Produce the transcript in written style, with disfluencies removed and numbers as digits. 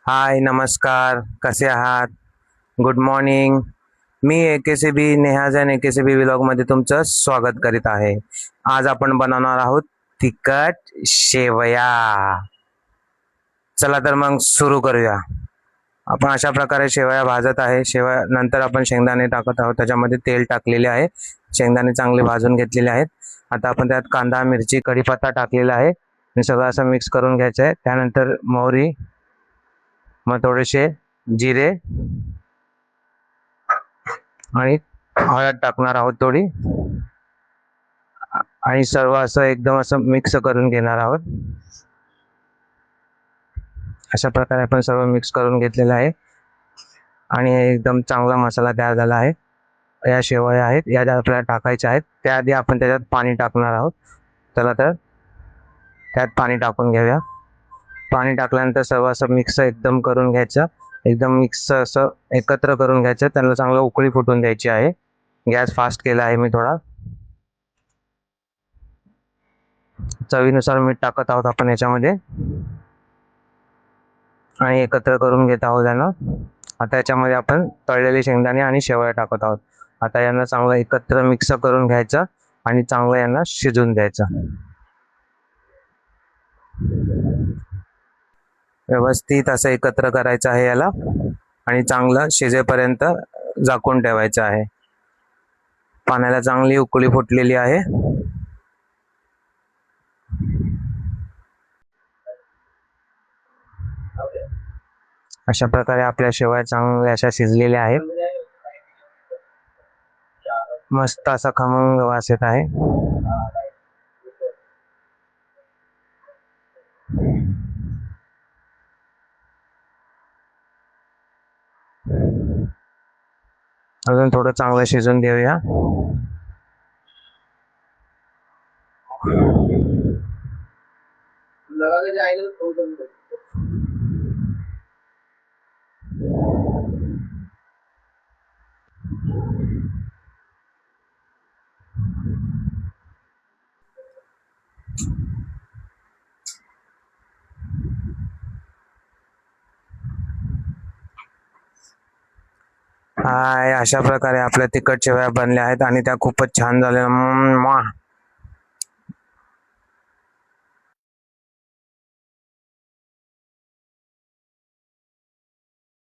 हाय, नमस्कार. कसे आहात? Good morning. मी एकेसीबी नेहाज आणि एकेसीबी मध्ये तुमचं स्वागत करीत आहे. आज आपण बनवणार आहोत तिखट शेवया. चला तर मग सुरू करूया. आपण अशा प्रकारे शेवया भाजत आहे. शेवया नंतर आपण शेंगदाणे टाकत आहोत. त्याच्यामध्ये तेल टाकलेले आहे. शेंगदाणे चांगले भाजून घेतलेले आहेत. आता आपण त्यात कांदा, मिरची, कढीपत्ता टाकलेला आहे. हे सगळं असं मिक्स करून घ्यायचं आहे. त्यानंतर मोहरी, मग थोडेसे जिरे आणि हळद टाकणार आहोत थोडी, आणि सर्व असं एकदम असं मिक्स करून घेणार आहोत. अशा प्रकारे आपण सर्व मिक्स करून घेतलेलं आहे आणि एकदम चांगला मसाला तयार झाला आहे. या शेवया आहेत, या ज्या आपल्याला टाकायच्या आहेत. त्याआधी आपण त्याच्यात पाणी टाकणार आहोत. चला तर त्यात पाणी टाकून घेऊया. पाणी टाकल्यानंतर सर्व असं मिक्स एकदम करून घ्यायचं. एकदम मिक्स असं एकत्र करून घ्यायचं. त्यांना चांगलं उकळी फुटून द्यायची आहे. गॅस फास्ट केला आहे मी थोडा. चवीनुसार मीठ टाकत आहोत आपण याच्यामध्ये आणि एकत्र करून घेत आहोत यांना. आता याच्यामध्ये आपण तळलेले शेंगदाणे आणि शेवया टाकत आहोत. आता यांना चांगलं एकत्र मिक्स करून घ्यायचं आणि चांगलं यांना शिजून द्यायचं. व्यवस्थित असं एकत्र करायचं आहे याला आणि चांगलं शिजेपर्यंत झाकून ठेवायचं आहे. पाण्याला चांगली उकळी फुटलेली आहे. अशा प्रकारे आपल्या शेवया चांगल्या अशा शिजलेल्या आहेत. मस्त असा खमंग वास येत आहे. अजून थोडं चांगलं शिजून देऊया. हाय, अशा प्रकारे आपल्या तिखट शेवया बनल्या आहेत आणि त्या खूपच छान झाल्या.